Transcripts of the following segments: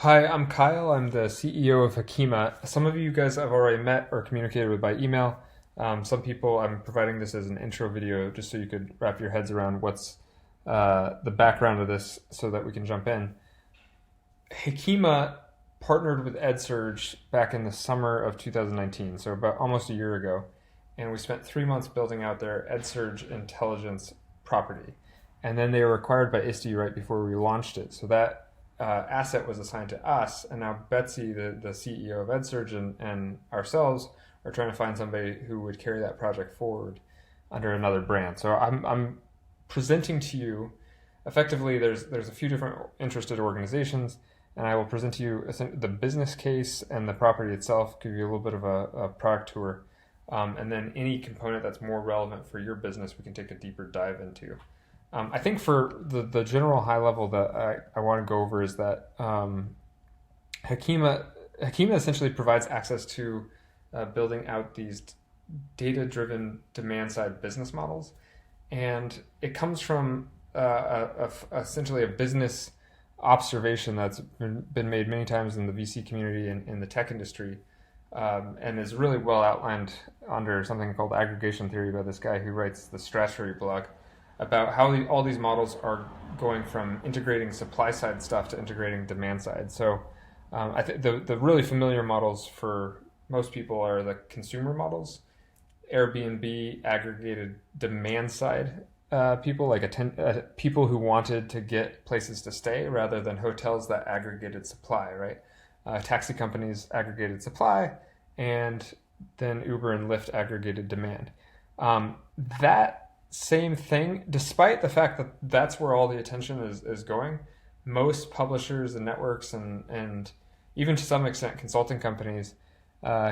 Hi, I'm Kyle. I'm the CEO of Hakeema. Some of you guys I've already met or communicated with by email. Some people I'm providing this as an intro video just so you could wrap your heads around what's the background of this so that we can jump in. Hakeema partnered with EdSurge back in the summer of 2019, so about almost a year ago, and we spent 3 months building out their EdSurge intelligence property. And then they were acquired by ISTE right before we launched it. So that asset was assigned to us, and now Betsy, the CEO of EdSurge, and ourselves are trying to find somebody who would carry that project forward under another brand. So I'm presenting to you effectively. There's a few different interested organizations, and I will present to you the business case and the property itself, give you a little bit of a product tour, and then any component that's more relevant for your business, we can take a deeper dive into. I think for the general high level that I want to go over is that Hakeema essentially provides access to building out these data-driven demand-side business models, and it comes from essentially a business observation that's been made many times in the VC community and in the tech industry, and is really well outlined under something called aggregation theory by this guy who writes the Stratory blog, about how all these models are going from integrating supply side stuff to integrating demand side. So I think the really familiar models for most people are the consumer models, Airbnb aggregated demand side people, like people who wanted to get places to stay rather than hotels that aggregated supply, right? Taxi companies aggregated supply, and then Uber and Lyft aggregated demand. That same thing, despite the fact that that's where all the attention is going, most publishers and networks and even to some extent consulting companies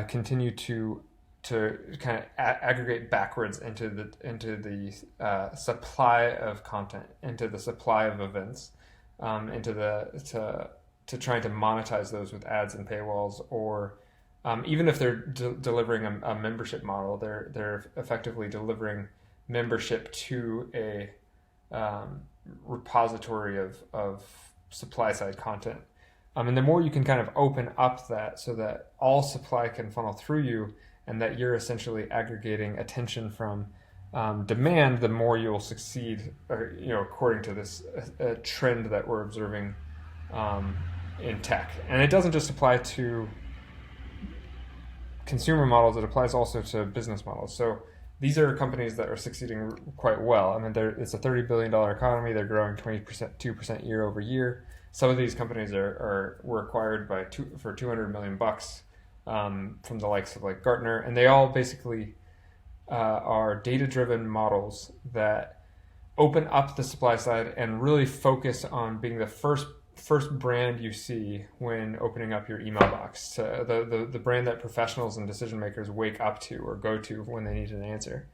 continue to kind of aggregate backwards into the supply of content, into the supply of events, to trying to monetize those with ads and paywalls, or even if they're delivering a membership model, they're effectively delivering membership to a repository of supply side content. And the more you can kind of open up that so that all supply can funnel through you and that you're essentially aggregating attention from demand, the more you'll succeed, or, according to this trend that we're observing in tech. And it doesn't just apply to consumer models, it applies also to business models. So these are companies that are succeeding quite well. I mean, it's a $30 billion economy. They're growing 2% year over year. Some of these companies were acquired for $200 million from the likes of like Gartner, and they all basically are data-driven models that open up the supply side and really focus on being the first brand you see when opening up your email box, the brand that professionals and decision makers wake up to or go to when they need an answer.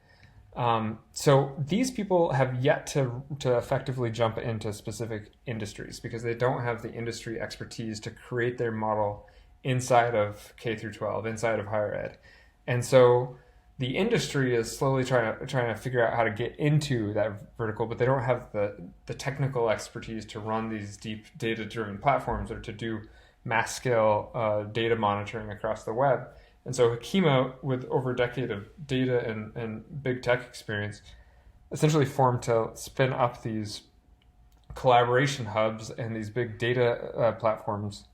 So these people have yet to effectively jump into specific industries because they don't have the industry expertise to create their model inside of K through 12, inside of higher ed. And so the industry is slowly trying to figure out how to get into that vertical, but they don't have the technical expertise to run these deep data-driven platforms or to do mass scale data monitoring across the web. And so Hakeema, with over a decade of data and big tech experience, essentially formed to spin up these collaboration hubs and these big data platforms,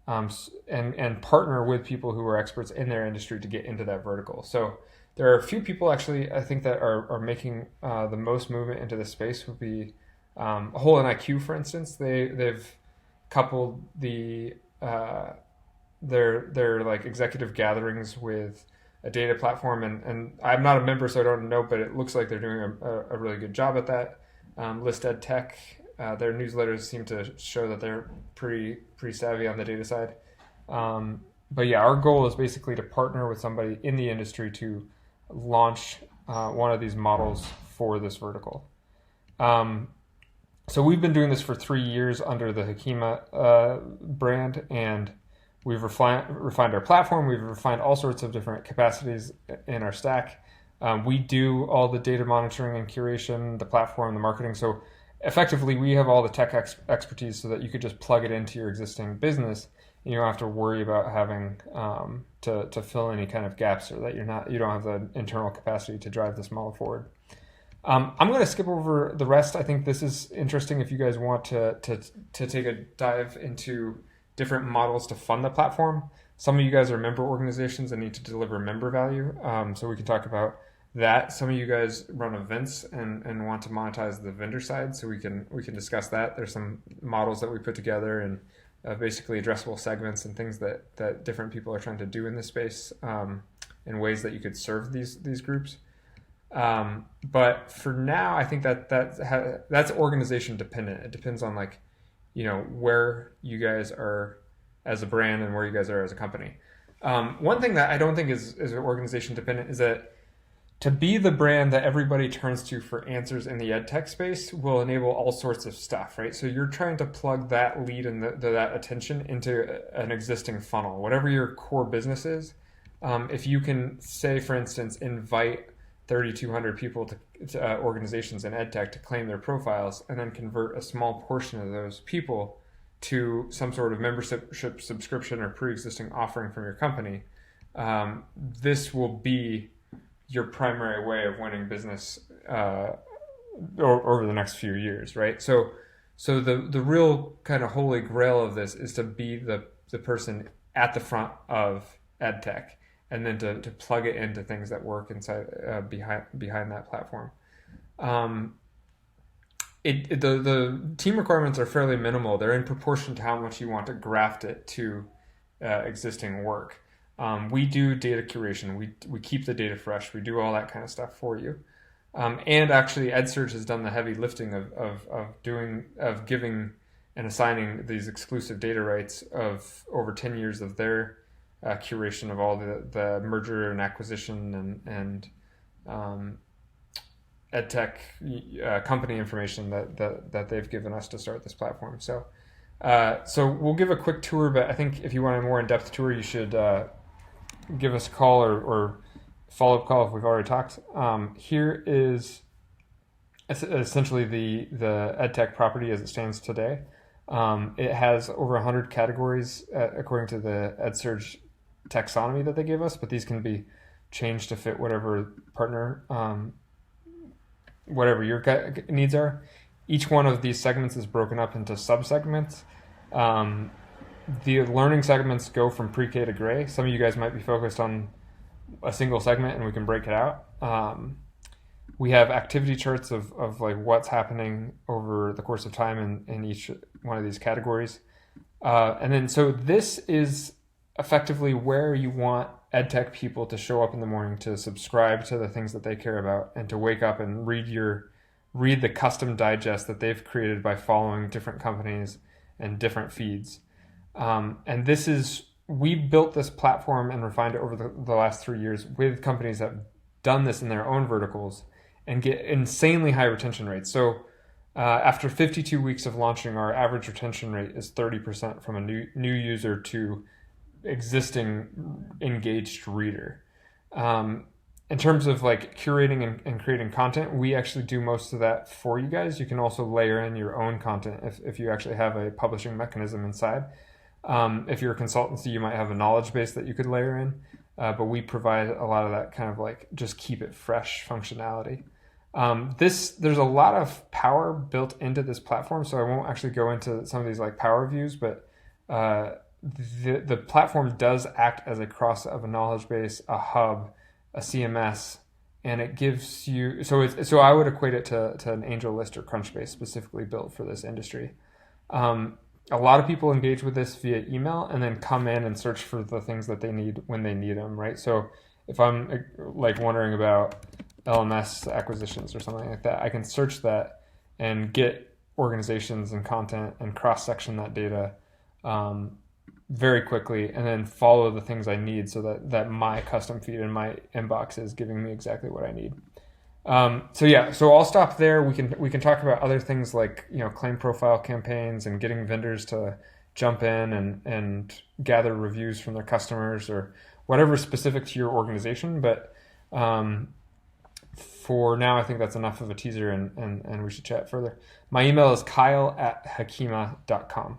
and partner with people who are experts in their industry to get into that vertical. So there are a few people actually I think that are making the most movement into this space. Would be Whole and IQ, for instance. They've coupled their like executive gatherings with a data platform, and I'm not a member, so I don't know, but it looks like they're doing a really good job at that. List Ed Tech, their newsletters seem to show that they're pretty savvy on the data side. But yeah, our goal is basically to partner with somebody in the industry to launch one of these models for this vertical. So we've been doing this for 3 years under the Hakeema brand, and we've refined our platform. We've refined all sorts of different capacities in our stack. We do all the data monitoring and curation, the platform, the marketing. So effectively, we have all the tech expertise so that you could just plug it into your existing business, and you don't have to worry about having to fill any kind of gaps, or that you don't have the internal capacity to drive this model forward. I'm going to skip over the rest. I think this is interesting if you guys want to take a dive into different models to fund the platform. Some of you guys are member organizations and need to deliver member value, so we can talk about that. Some of you guys run events and want to monetize the vendor side, so we can discuss that. There's some models that we put together, and basically addressable segments and things that different people are trying to do in this space, in ways that you could serve these groups. But for now, I think that's organization dependent. It depends on where you guys are as a brand and where you guys are as a company. One thing that I don't think is organization dependent is that to be the brand that everybody turns to for answers in the edtech space will enable all sorts of stuff, right? So you're trying to plug that lead and that attention into an existing funnel, whatever your core business is. If you can say, for instance, invite 3,200 people to organizations in edtech to claim their profiles, and then convert a small portion of those people to some sort of membership subscription or pre-existing offering from your company, this will be your primary way of winning business over the next few years, right? So the real kind of holy grail of this is to be the person at the front of edtech, and then to plug it into things that work inside behind that platform. The team requirements are fairly minimal. They're in proportion to how much you want to graft it to existing work. We do data curation. We keep the data fresh. We do all that kind of stuff for you. And actually, EdSurge has done the heavy lifting of giving and assigning these exclusive data rights of over 10 years of their curation of all the merger and acquisition and edtech company information that they've given us to start this platform. So we'll give a quick tour, but I think if you want a more in-depth tour, you should give us a call or follow-up call if we've already talked. Here is essentially the edtech property as it stands today. It has over 100 categories according to the EdSurge taxonomy that they gave us, but these can be changed to fit whatever partner, whatever your needs are. Each one of these segments is broken up into sub-segments. The learning segments go from pre-K to gray. Some of you guys might be focused on a single segment, and we can break it out. We have activity charts of like what's happening over the course of time in each one of these categories. And then so this is effectively where you want edtech people to show up in the morning to subscribe to the things that they care about, and to wake up and read the custom digest that they've created by following different companies and different feeds. And we built this platform and refined it over the last 3 years with companies that have done this in their own verticals and get insanely high retention rates. So after 52 weeks of launching, our average retention rate is 30% from a new user to existing engaged reader. In terms of like curating and creating content, we actually do most of that for you guys. You can also layer in your own content if you actually have a publishing mechanism inside. If you're a consultancy, you might have a knowledge base that you could layer in, but we provide a lot of that kind of like just keep it fresh functionality. There's a lot of power built into this platform, so I won't actually go into some of these like power views, but the platform does act as a cross of a knowledge base, a hub, a CMS, and it gives you, so I would equate it to an AngelList or Crunchbase specifically built for this industry. A lot of people engage with this via email and then come in and search for the things that they need when they need them, right? So if I'm like wondering about LMS acquisitions or something like that, I can search that and get organizations and content and cross-section that data very quickly, and then follow the things I need so that my custom feed in my inbox is giving me exactly what I need. So I'll stop there. We can talk about other things like, claim profile campaigns and getting vendors to jump in and gather reviews from their customers or whatever is specific to your organization. But for for now, I think that's enough of a teaser, and we should chat further. My email is kyle@hakeema.com.